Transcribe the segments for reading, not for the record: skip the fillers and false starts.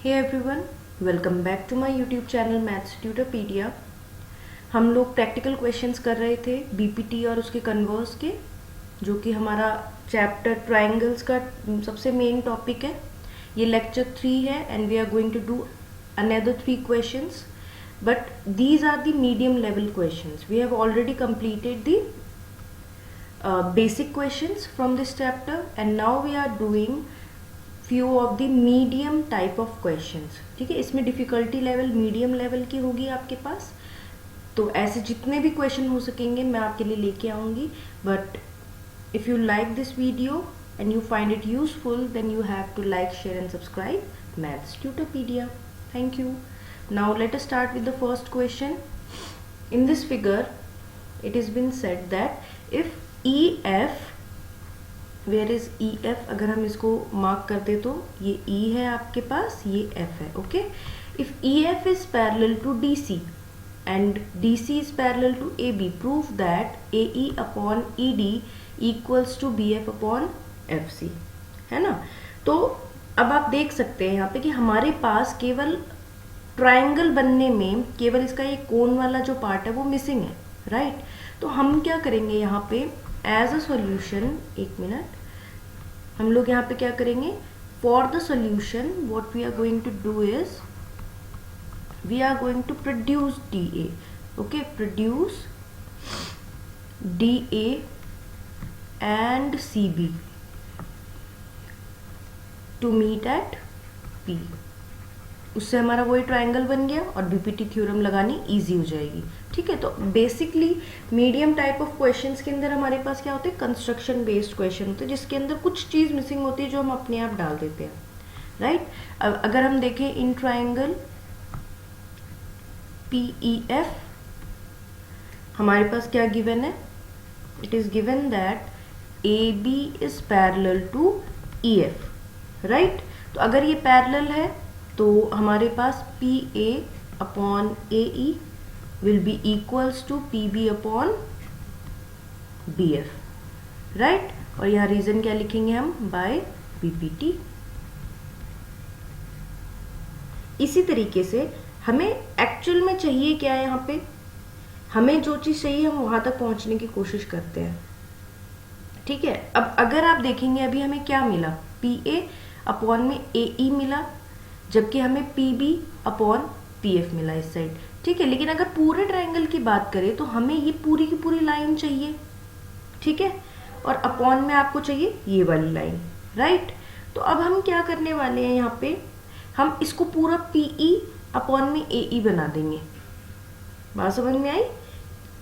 Hey everyone, welcome back to my YouTube channel maths Tutorpedia. हम लोग practical questions कर रहे थे बीपीटी और उसके कन्वर्स के, जो कि हमारा चैप्टर ट्रायंगल्स का सबसे मेन टॉपिक है। ये लेक्चर 3 है and we are going to do another 3 questions, but these are the medium level questions. We have already completed the basic questions from this chapter and now we are doing few of the medium type of questions। ठीक है, इसमें difficulty level medium level की होगी आपके पास। तो ऐसे जितने भी क्वेश्चन हो सकेंगे मैं आपके लिए लेके आऊंगी। But if you like this video and you find it useful then you have to like, share and subscribe maths Tutorpedia. Thank you. Now let us start with the first question. In this figure it has been said that if EF, where is EF, अगर हम इसको mark कर दे तो ये E है आपके पास, ये F है। Okay, if EF is parallel to DC and DC is parallel to AB, prove that AE upon ED equals to BF upon FC, है ना। तो अब आप देख सकते हैं यहाँ पे कि हमारे पास केवल ट्रायंगल बनने में केवल इसका ये कोन वाला जो पार्ट है वो मिसिंग है, राइट। तो हम क्या करेंगे यहाँ पे एज अ सॉल्यूशन, एक मिनट, हम लोग यहाँ पे क्या करेंगे, for the solution what we are going to do is we are going to produce DA। Okay, produce DA and CB to meet at P। उससे हमारा वही ट्रायंगल बन गया और बीपीटी थ्योरम लगानी इजी हो जाएगी। ठीक है, तो basically medium type of questions के अंदर हमारे पास क्या होते हैं, कंस्ट्रक्शन बेस्ड क्वेश्चन होते हैं, जिसके अंदर कुछ चीज मिसिंग होती है जो हम अपने आप डाल देते हैं, राइट। अब अगर हम देखें इन ट्रायंगल PEF, हमारे पास क्या गिवन है, it is given that AB is parallel to EF, right. तो अगर ये पैरेलल है तो हमारे पास PA upon AE will be equals to PB upon BF, right. और यहाँ रीजन क्या लिखेंगे हम, बाय BPT। इसी तरीके से हमें एक्चुअल में चाहिए क्या है, यहाँ पे हमें जो चीज चाहिए हम वहां तक पहुंचने की कोशिश करते हैं। ठीक है, अब अगर आप देखेंगे अभी हमें क्या मिला, PA अपॉन में AE मिला, जबकि हमें PB अपॉन PF मिला इस साइड। ठीक है, लेकिन अगर पूरे ट्रायंगल की बात करें तो हमें ये पूरी की पूरी लाइन चाहिए, ठीक है, और अपॉन में आपको चाहिए ये वाली लाइन, राइट। तो अब हम क्या करने वाले हैं, यहाँ पे हम इसको पूरा PE अपॉन में AE बना देंगे। बात समझ में आई।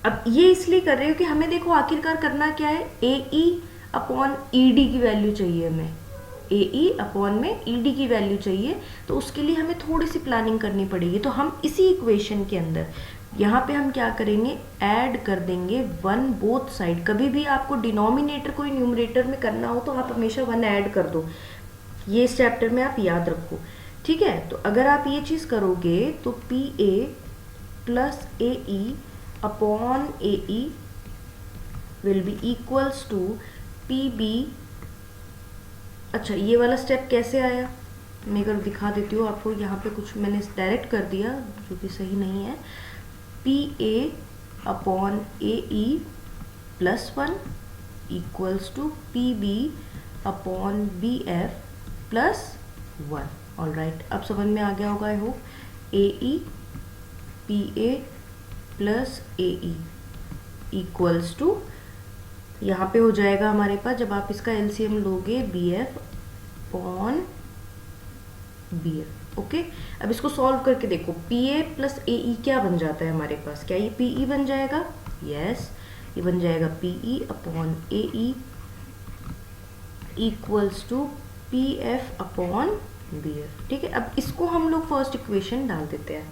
अब ये इसलिए कर रहे हो कि हमें देखो आखिरकार करना क्या है, AE अपॉन ED की वैल्यू चाहिए हमें, AE अपॉन में ED की वैल्यू चाहिए। तो उसके लिए हमें थोड़ी सी प्लानिंग करनी पड़ेगी। तो हम इसी इक्वेशन के अंदर यहाँ पे हम क्या करेंगे, ऐड कर देंगे 1 बोथ साइड। कभी भी आपको डिनोमिनेटर को न्यूमरेटर में करना हो तो आप हमेशा 1 ऐड कर दो, ये इस चैप्टर में आप याद रखो। ठीक है, तो अगर आप ये चीज करोगे तो PA plus AE upon AE will be equals to PB। अच्छा, ये वाला स्टेप कैसे आया मैं अगर दिखा देती हूँ आपको, यहाँ पे कुछ मैंने डायरेक्ट कर दिया जो कि सही नहीं है। PA upon AE plus 1 equals to PB upon BF plus 1। All right, अब समझ में आ गया होगा I hope. AE PA plus AE equals to, यहाँ पे हो जाएगा हमारे पास, जब आप इसका LCM लोगे, BF अपॉन BF। ओके, अब इसको सॉल्व करके देखो, PA प्लस AE क्या बन जाता है हमारे पास, क्या ये PE बन जाएगा, यस, ये बन जाएगा PE upon AE equals to PF upon BF। ठीक है, अब इसको हम लोग फर्स्ट इक्वेशन डाल देते हैं।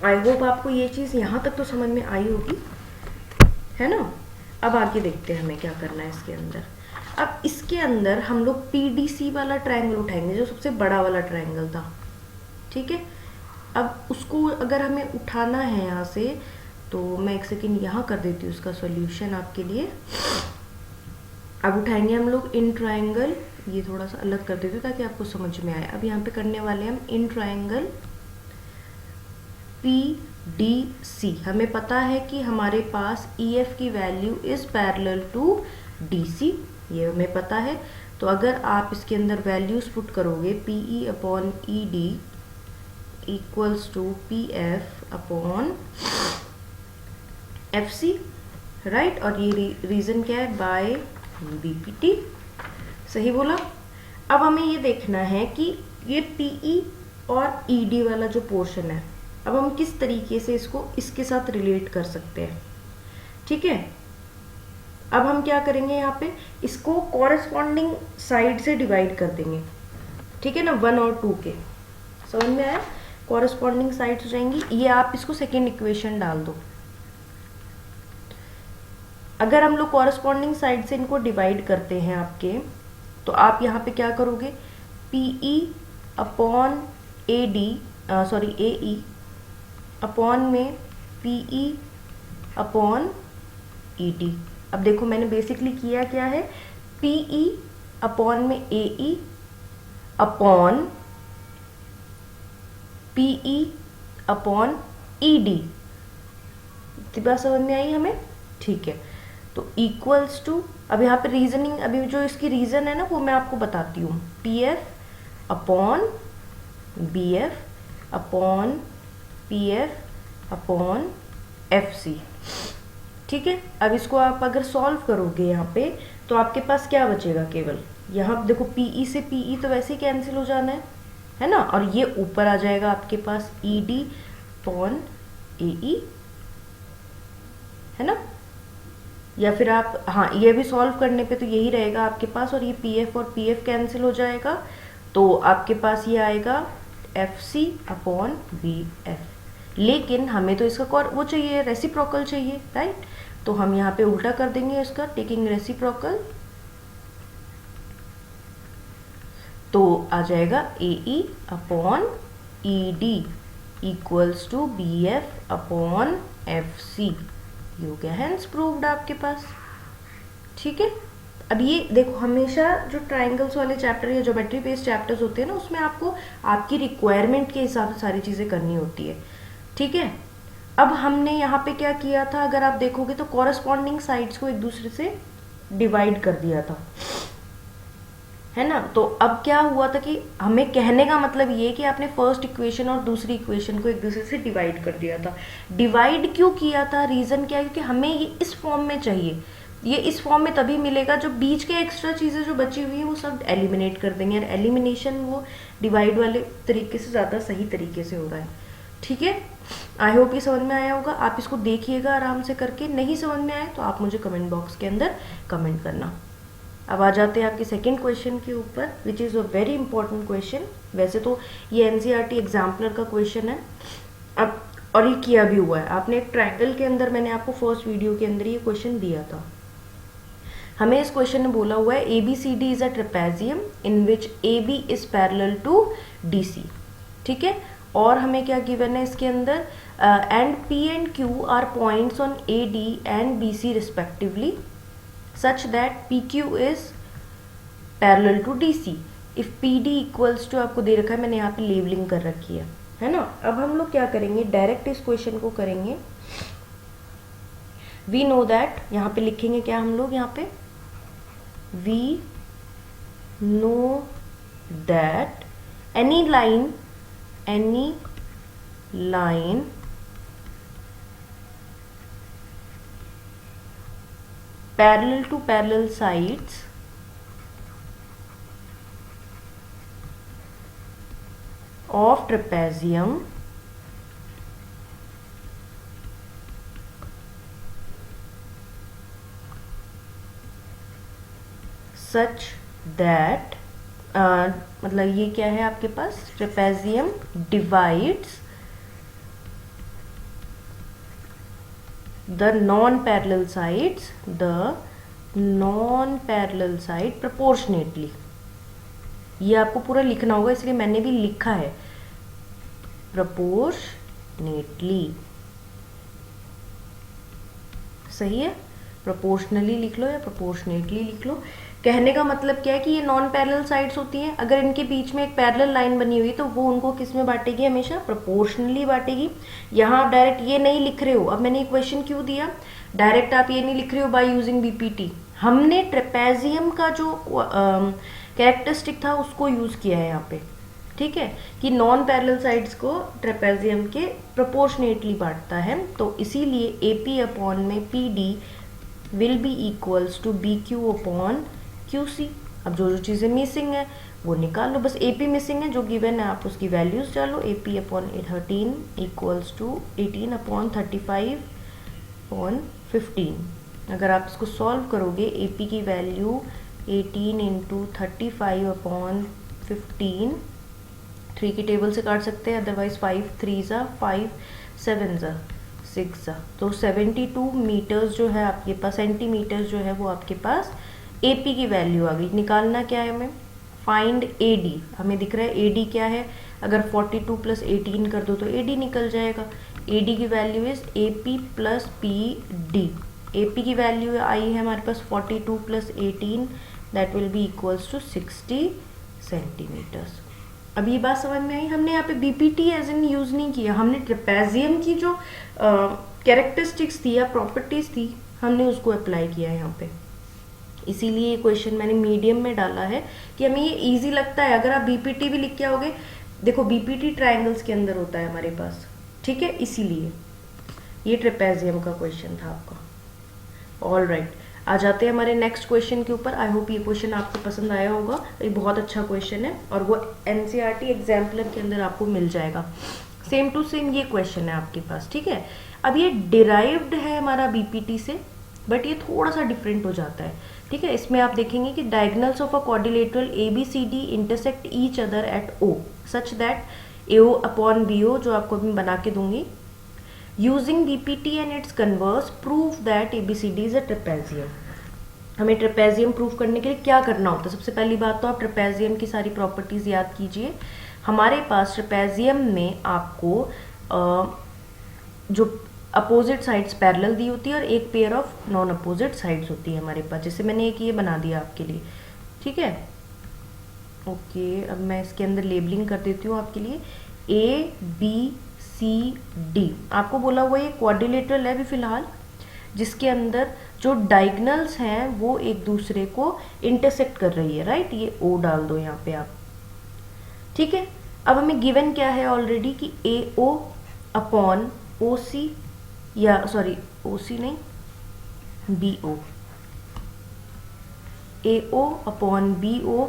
आई होप आपको ये चीज यहाँ तक तो समझ में आई होगी, है ना। अब आगे देखते हैं हमें क्या करना है इसके अंदर। अब इसके अंदर हम लोग PDC वाला ट्रायंगल उठाएंगे, जो सबसे बड़ा वाला ट्रायंगल था। ठीक है, अब उसको अगर हमें उठाना है यहाँ से, तो मैं एक सेकेंड यहाँ कर देती हूँ उसका सॉल्यूशन आपके लिए। अब उठाएंगे हम लोग इन ट्रायंगल ये थोड़ा सा अलग कर देती हूँ ताकि आपको समझ में आए। अब यहाँ पे करने वाले हम इन ट्राइंगल PDC। हमें पता है कि हमारे पास EF की value is parallel to DC, ये हमें पता है। तो अगर आप इसके अंदर वैल्यूज पुट करोगे PE upon ED equals to PF upon FC, right. और ये रीजन क्या है, बाय BPT, सही बोला। अब हमें ये देखना है कि ये PE और ED वाला जो पोर्शन है, अब हम किस तरीके से इसको इसके साथ रिलेट कर सकते हैं, ठीक है। अब हम क्या करेंगे, यहाँ पे इसको कॉरेस्पॉन्डिंग साइड से डिवाइड कर देंगे, ठीक है ना, 1 और 2 के। समझ में आया, कॉरेस्पॉन्डिंग साइड्स हो जाएंगी। ये आप इसको सेकेंड इक्वेशन डाल दो। अगर हम लोग कॉरेस्पॉन्डिंग साइड से इनको डिवाइड करते हैं आपके, तो आप यहाँ पे क्या करोगे, PE अपॉन AE अपॉन में PE अपॉन ED। अब देखो मैंने बेसिकली किया क्या है, PE अपॉन में AE upon PE upon ED। इतनी बात समझ में आई हमें, ठीक है। तो इक्वल्स टू, अब यहाँ पे रीजनिंग, अभी जो इसकी रीजन है ना वो मैं आपको बताती हूँ, PF upon BF upon PF upon FC, ठीक है। अब इसको आप अगर सॉल्व करोगे यहाँ पे, तो आपके पास क्या बचेगा, केवल यहाँ देखो PE से PE तो वैसे ही कैंसिल हो जाना है ना, और ये ऊपर आ जाएगा आपके पास ED अपॉन AE, है ना। या फिर आप, हाँ ये भी सॉल्व करने पे तो यही रहेगा आपके पास, और ये PF और PF कैंसिल हो जाएगा, तो आपके पास ये आएगा FC अपॉन BF। लेकिन हमें तो इसका वो चाहिए, रेसिप्रोकल चाहिए, राइट। तो हम यहाँ पे उल्टा कर देंगे इसका, टेकिंग रेसिप्रोकल, तो आ जाएगा AE upon ED equals to BF upon FC। ये हो गया हैंस प्रूव्ड आपके पास, ठीक है। अब ये देखो, हमेशा जो ट्राइंगल्स वाले चैप्टर या ज्योमेट्री बेस्ड चैप्टर्स होते हैं ना, उसमें आपको आपकी रिक्वायरमेंट के हिसाब से सारी चीज़ें करनी होती है, ठीक है। अब हमने यहाँ पे क्या किया था, अगर आप देखोगे तो कॉरेस्पॉन्डिंग साइड्स को एक दूसरे से डिवाइड कर दिया था, है ना। तो अब क्या हुआ था कि हमें कहने का मतलब ये कि आपने फर्स्ट इक्वेशन और दूसरी इक्वेशन को एक दूसरे से डिवाइड कर दिया था। डिवाइड क्यों किया था, रीज़न क्या है, क्योंकि हमें ये इस फॉर्म में चाहिए। ये इस फॉर्म में तभी मिलेगा, जो बीच के एक्स्ट्रा चीज़ें जो बची हुई है वो सब एलिमिनेट कर देंगे, और एलिमिनेशन वो डिवाइड वाले तरीके से ज़्यादा सही तरीके से हो रहा है, ठीक है। आई होप ये समझ में आया होगा। आप इसको देखिएगा आराम से करके, नहीं समझ में आए तो आप मुझे कमेंट बॉक्स के अंदर कमेंट करना। अब आ जाते हैं आपके सेकंड क्वेश्चन के ऊपर, which is a very important question. वैसे तो ये NCERT एग्जाम्पलर का क्वेश्चन है, अब और ये किया भी हुआ है आपने एक ट्रायंगल के अंदर, मैंने आपको फर्स्ट वीडियो के अंदर ये क्वेश्चन दिया था। हमें इस क्वेश्चन में बोला हुआ है ABCD is a trapezium in which AB is parallel to DC, ठीक है। और हमें क्या गिवन है इसके अंदर, and P and Q are points on AD and BC respectively such that PQ is parallel to DC if PD equals to, आपको दे रखा है, मैंने यहाँ पे लेबलिंग कर रखी है ना। अब हम लोग क्या करेंगे, डायरेक्ट इस क्वेश्चन को करेंगे। वी नो दैट, यहाँ पे लिखेंगे क्या हम लोग, यहाँ पे we know that any line parallel to parallel sides of trapezium such that, मतलब ये क्या है आपके पास, trapezium divides the non-parallel sides proportionately। ये आपको पूरा लिखना होगा, इसलिए मैंने भी लिखा है proportionately, सही है। proportionally लिख लो या proportionately लिख लो, कहने का मतलब क्या है कि ये नॉन पैरेलल साइड्स होती हैं, अगर इनके बीच में एक पैरेलल लाइन बनी हुई तो वो उनको किस में बांटेगी, हमेशा प्रोपोर्शनली बांटेगी। यहाँ आप डायरेक्ट ये नहीं लिख रहे हो, अब मैंने ये क्वेश्चन क्यों दिया, डायरेक्ट आप ये नहीं लिख रहे हो बाय यूजिंग बीपीटी, हमने ट्रेपेजियम का जो कैरेक्टरिस्टिक था उसको यूज किया है यहाँ पे, ठीक है, कि नॉन पैरेलल साइड्स को ट्रेपेजियम के प्रोपोर्शनेटली बांटता है, तो इसीलिए AP अपॉन में PD will be equals to BQ upon QC। अब जो जो चीज़ें मिसिंग है वो निकाल लो, बस AP मिसिंग है, जो गिवन है आप उसकी वैल्यूज डालो, AP upon 13 equals to 18 upon 35 upon 15। अगर आप इसको सॉल्व करोगे AP की वैल्यू 18 इंटू 35 अपॉन 15, 3 की टेबल से काट सकते हैं, अदरवाइज 5 3 ज़ा 5 7 ज़ा 6 ज़ा, तो 72 मीटर्स जो है आपके पास, सेंटीमीटर्स जो है वो आपके पास AP की वैल्यू आ गई। निकालना क्या है हमें, फाइंड AD, हमें दिख रहा है AD क्या है, अगर 42 प्लस 18 कर दो तो AD निकल जाएगा। AD की value is AP plus PD। AP की वैल्यू आई है हमारे पास 42 plus 18, that will be equals to 60 centimetres. अब ये बात समझ में आई, हमने यहाँ पे बीपीटी एज इन यूज नहीं किया, हमने ट्रेपेजियम की जो कैरेक्टरिस्टिक्स थी या प्रॉपर्टीज थी हमने उसको अप्लाई किया है यहाँ पे, इसीलिए ये क्वेश्चन मैंने मीडियम में डाला है कि हमें ये इजी लगता है। अगर आप बीपीटी भी लिख के आओगे, देखो बीपीटी ट्रायंगल्स के अंदर होता है हमारे पास, ठीक है, इसीलिए ये ट्रेपेजियम का क्वेश्चन था आपका। ऑल राइट, आ जाते हैं हमारे नेक्स्ट क्वेश्चन के ऊपर। आई होप ये क्वेश्चन आपको पसंद आया होगा, ये बहुत अच्छा क्वेश्चन है और वो एनसीईआरटी एग्जाम्पलर के अंदर आपको मिल जाएगा। सेम टू सेम ये क्वेश्चन है आपके पास, ठीक है। अब ये डिराइव्ड है हमारा बीपीटी से, बट ये थोड़ा सा डिफरेंट हो जाता है, ठीक है। इसमें आप देखेंगे कि diagonals of a quadrilateral ABCD intersect each other at O such that AO upon BO, जो आपको मैं बना के दूंगी, using BPT and it's converse prove that ABCD is a trapezium. हमें ट्रेपेजियम प्रूव करने के लिए क्या करना होता है, सबसे पहली बात तो आप ट्रेपेजियम की सारी प्रॉपर्टीज याद कीजिए। हमारे पास ट्रेपेजियम में आपको जो अपोजिट साइड्स पैरेलल दी होती है और एक pair of non opposite sides होती है हमारे पास, जैसे मैंने एक ये बना दिया आपके लिए, ठीक है। ओके, अब मैं इसके अंदर लेबलिंग कर देती हूँ आपके लिए, ABCD। आपको बोला हुआ ये क्वाड्रिलेटरल है अभी फिलहाल, जिसके अंदर जो डायगोनल्स हैं वो एक दूसरे को इंटरसेक्ट कर रही है, राइट। ये O डाल दो यहाँ पे आप, ठीक है। अब हमें गिवन क्या है ऑलरेडी कि AO अपॉन OC, या सॉरी OC नहीं, BO, AO upon BO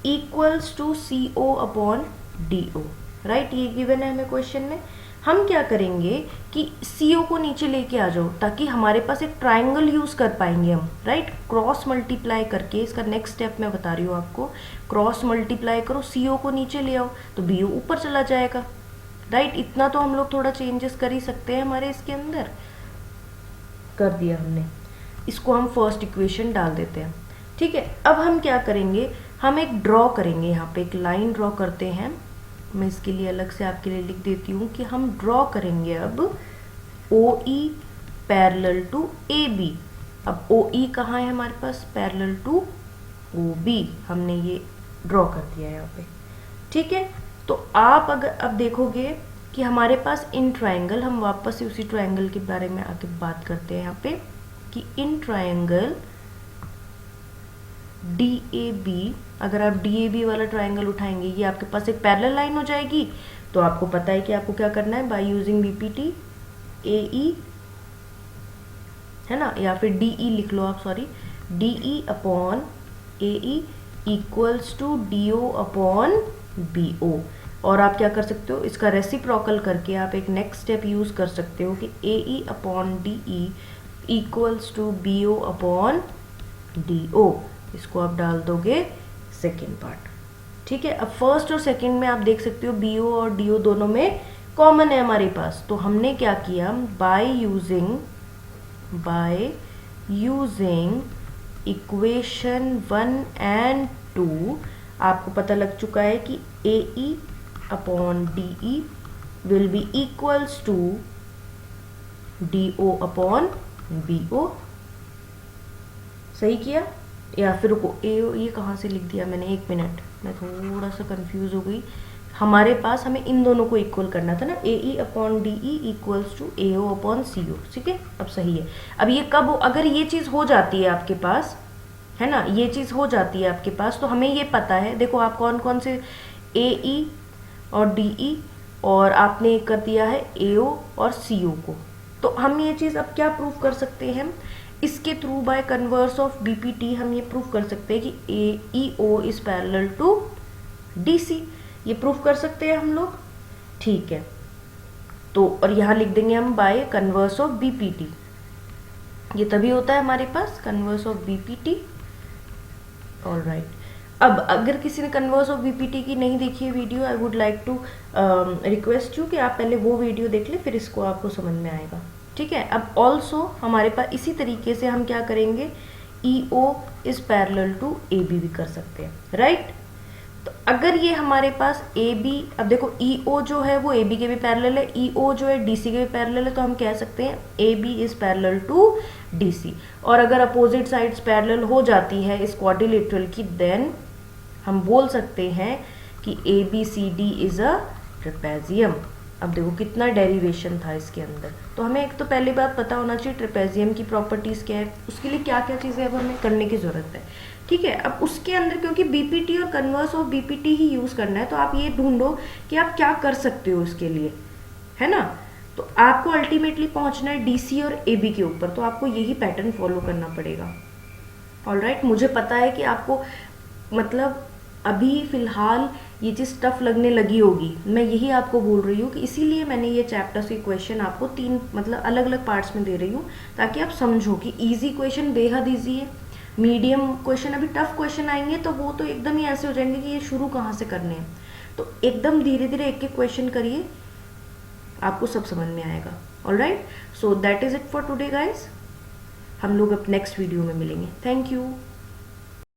equals to CO upon DO, right. ये गिवन है हमें क्वेश्चन में। हम क्या करेंगे कि CO को नीचे लेके आ जाओ, ताकि हमारे पास एक ट्राइंगल यूज कर पाएंगे हम, राइट। क्रॉस मल्टीप्लाई करके, इसका नेक्स्ट स्टेप मैं बता रही हूँ आपको, क्रॉस मल्टीप्लाई करो, CO को नीचे ले आओ तो BO ऊपर चला जाएगा, राइट। इतना तो हम लोग थोड़ा चेंजेस कर ही सकते हैं, हमारे इसके अंदर कर दिया हमने। इसको हम फर्स्ट इक्वेशन डाल देते हैं, ठीक है। अब हम क्या करेंगे, हम एक ड्रॉ करेंगे, यहाँ पे एक लाइन ड्रॉ करते हैं। मैं इसके लिए अलग से आपके लिए लिख देती हूँ कि हम ड्रॉ करेंगे अब OE पैरेलल टू AB। अब OE कहाँ है हमारे पास, पैरेलल टू OB, हमने ये ड्रॉ कर दिया है यहाँ पे, ठीक है। तो आप अगर अब देखोगे कि हमारे पास इन ट्रायंगल, हम वापस से उसी ट्रायंगल के बारे में आगे बात करते हैं यहाँ पे, कि इन ट्रायंगल DAB, अगर आप DAB वाला ट्रायंगल उठाएंगे, ये आपके पास एक पैरेलल लाइन हो जाएगी। तो आपको पता है कि आपको क्या करना है, बाय यूजिंग BPT AE, है ना, या फिर DE लिख लो आप, sorry, DE upon AE equals to DO upon BO। और आप क्या कर सकते हो, इसका रेसिप्रोकल करके आप एक नेक्स्ट स्टेप यूज कर सकते हो कि AE upon DE equals to BO upon DO। इसको आप डाल दोगे सेकेंड पार्ट, ठीक है। अब फर्स्ट और सेकेंड में आप देख सकते हो BO और DO दोनों में कॉमन है हमारे पास। तो हमने क्या किया, बाय यूजिंग इक्वेशन 1 एंड 2 आपको पता लग चुका है कि AE upon DE will be equals to DO upon BO। सही किया, या फिर रुको, ये कहाँ से लिख दिया मैंने, एक मिनट, मैं थोड़ा सा कंफ्यूज हो गई। हमारे पास हमें इन दोनों को इक्वल करना था ना, AE upon DE equals to AO upon CO, ठीक है, अब सही है। अब ये कब, अगर ये चीज़ हो जाती है आपके पास, है ना, ये चीज़ हो जाती है आपके पास, तो हमें ये पता है, देखो आप कौन कौन से AE और DE और आपने कर दिया है AO और CO को, तो हम ये चीज़ अब क्या प्रूव कर सकते हैं, इसके through by converse of BPT हम ये प्रूव कर सकते हैं कि EO is parallel to DC, ये प्रूफ कर सकते हैं हम लोग, ठीक है। तो और यहाँ लिख देंगे हम बाय कन्वर्स ऑफ BPT, ये तभी होता है हमारे पास कन्वर्स ऑफ BPT, ऑलराइट। अब अगर किसी ने कन्वर्स ऑफ BPT की नहीं देखी है video, I would like to request you कि आप पहले वो वीडियो देख ले, फिर इसको आपको समझ में आएगा, ठीक है। अब ऑल्सो हमारे पास इसी तरीके से हम क्या करेंगे, EO is parallel to AB भी कर सकते हैं, राइट। तो अगर ये हमारे पास AB, अब देखो EO जो है वो AB के भी पैरेलल है, EO जो है DC के भी पैरेलल है, तो हम कह सकते हैं AB is parallel to DC। और अगर अपोजिट साइड्स पैरेलल हो जाती है इस क्वाड्रिलेटरल की, देन हम बोल सकते हैं कि ABCD इज अ ट्रेपेजियम। अब देखो कितना डेरिवेशन था इसके अंदर, तो हमें एक तो पहली बात पता होना चाहिए ट्रेपेजियम की प्रॉपर्टीज क्या है, उसके लिए क्या क्या चीज़ें अब हमें करने की ज़रूरत है, ठीक है। अब उसके अंदर क्योंकि BPT और converse of BPT he use करना है, तो आप ये ढूंढो कि आप क्या कर सकते हो उसके लिए, है ना। तो आपको अल्टीमेटली पहुंचना है DC और AB के ऊपर, तो आपको यही पैटर्न फॉलो करना पड़ेगा, ऑलराइट। मुझे पता है कि आपको मतलब अभी फ़िलहाल ये चीज़ टफ लगने लगी होगी, मैं यही आपको बोल रही हूँ कि इसीलिए मैंने ये चैप्टर्स के क्वेश्चन आपको 3 मतलब अलग अलग पार्ट्स में दे रही हूँ, ताकि आप समझो कि इजी क्वेश्चन बेहद इजी है, मीडियम क्वेश्चन, अभी टफ क्वेश्चन आएंगे तो वो तो एकदम ही ऐसे हो जाएंगे कि ये शुरू कहाँ से करने हैं, तो एकदम धीरे धीरे एक एक क्वेश्चन करिए, आपको सब समझ में आएगा, alright. So that is it for today guys, हम लोग अब नेक्स्ट वीडियो में मिलेंगे, थैंक यू।